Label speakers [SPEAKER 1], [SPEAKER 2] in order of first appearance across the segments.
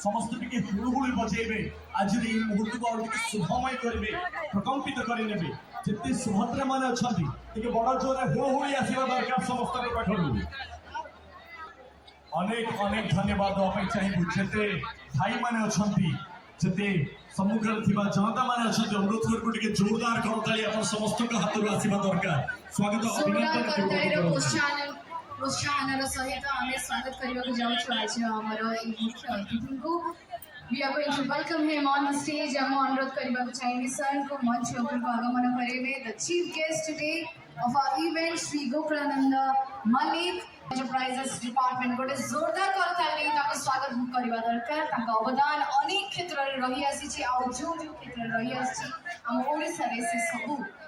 [SPEAKER 1] समस्त हुड़हुड़ी बजेबे आज मुहूर्त को और शुभमय करेंगे प्रकम्पित करने जिते सुभद्रा मान अच्छा बड़ जोर हुड़हुड़ी आसवा दरकार समस्त पाखर अनेक अनेक धन्यवाद चाहिए जिते भाई मैंने अच्छा जिते सम्मुखें थी जनता मान अच्छा अनुरोध कर जोरदार करताली आप समस्त हाथ आसवा दरकार स्वागत अभिनंदन
[SPEAKER 2] प्रोत्साहन सहित आम स्वागत करने जाऊँ आज आमर मुख्य अतिथि को we are going to welcome him on the stage. हम अनुरोध करने चाहिए सर को मंच को आगमन करेंगे the chief guest today of our event Shri Gokulananda Malik enterprises department गोटे जोरदार करताली स्वागत करने दरकार अवदान अनेक क्षेत्र में रही आसी आ जो जो क्षेत्र में रही आम ओडिशा रे से सब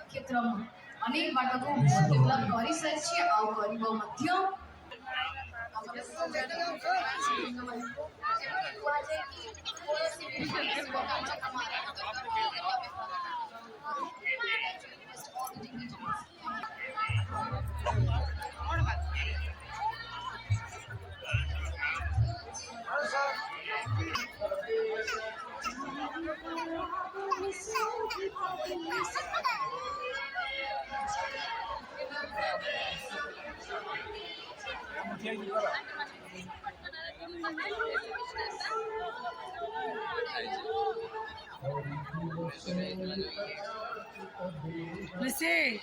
[SPEAKER 2] क्षेत्र अनेक बाट को डेभलप कर सारी
[SPEAKER 3] Listen.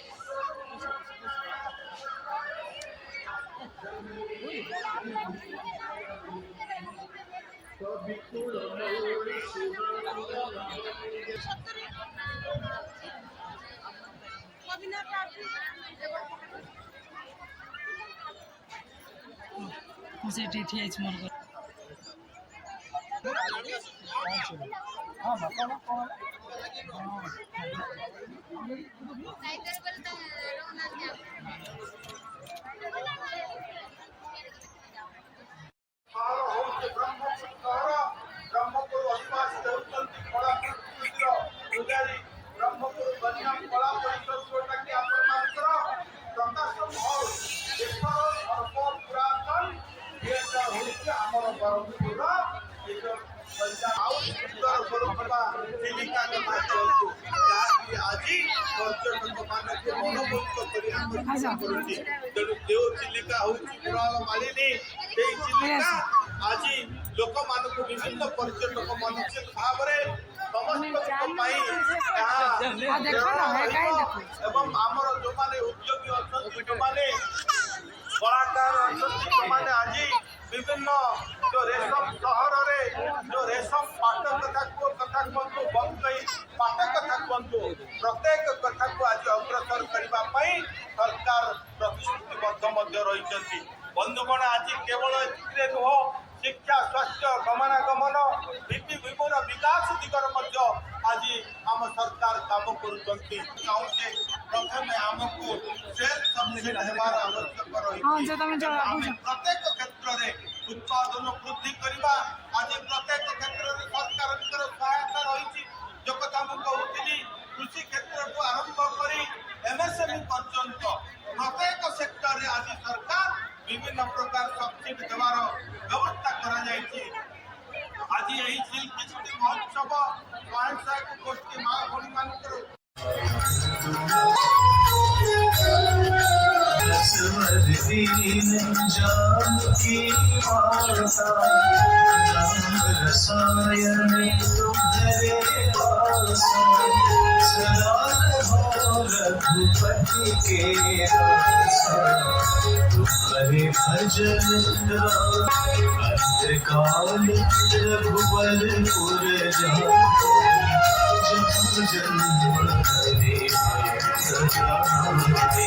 [SPEAKER 3] मुझे DTH मोर हाँ बताओ कौन
[SPEAKER 4] चिलिका मालिनी चिलिका आज लोक मान विभिन्न पर्यटक मानसिक भाव एवं आमर जो मैंने उद्योगी अच्छा जो मैंने कलाकार अच्छा आज विभिन्न जो रेशम सहर जो रेशम पाट कथा कहतु बंकई पाट कथा कहतु प्रत्येक कथा को आज अग्रसर करने सरकार प्रतिश्रुतिबद्ध रही बंधुगण आज केवल नुह शिक्षा स्वास्थ्य गमनागमन विभिन्न विकास दिगर आज आम सरकार काम करुँचे प्रथम आमको सेल्फ सफिशिएंट होवार आवश्यक रही प्रत्येक क्षेत्र में उत्पादन वृद्धि करवा आज प्रत्येक क्षेत्र में सरकार सहायता रही जो कथा मुझे कृषि क्षेत्र को आरंभ कर एमएसएमई पर्यंत प्रत्येक सेक्टर में आज सरकार विभिन्न प्रकार सब्सिडी देवार व्यवस्था आज यही शिल्पी छुट्टी महोत्सव स्वयं सहायक गोष्ठी माँ भौणी मान
[SPEAKER 5] रघुपति के तुम्हारे भजन अंतकाल रघुबरपुर जन्म हरे सजा दे।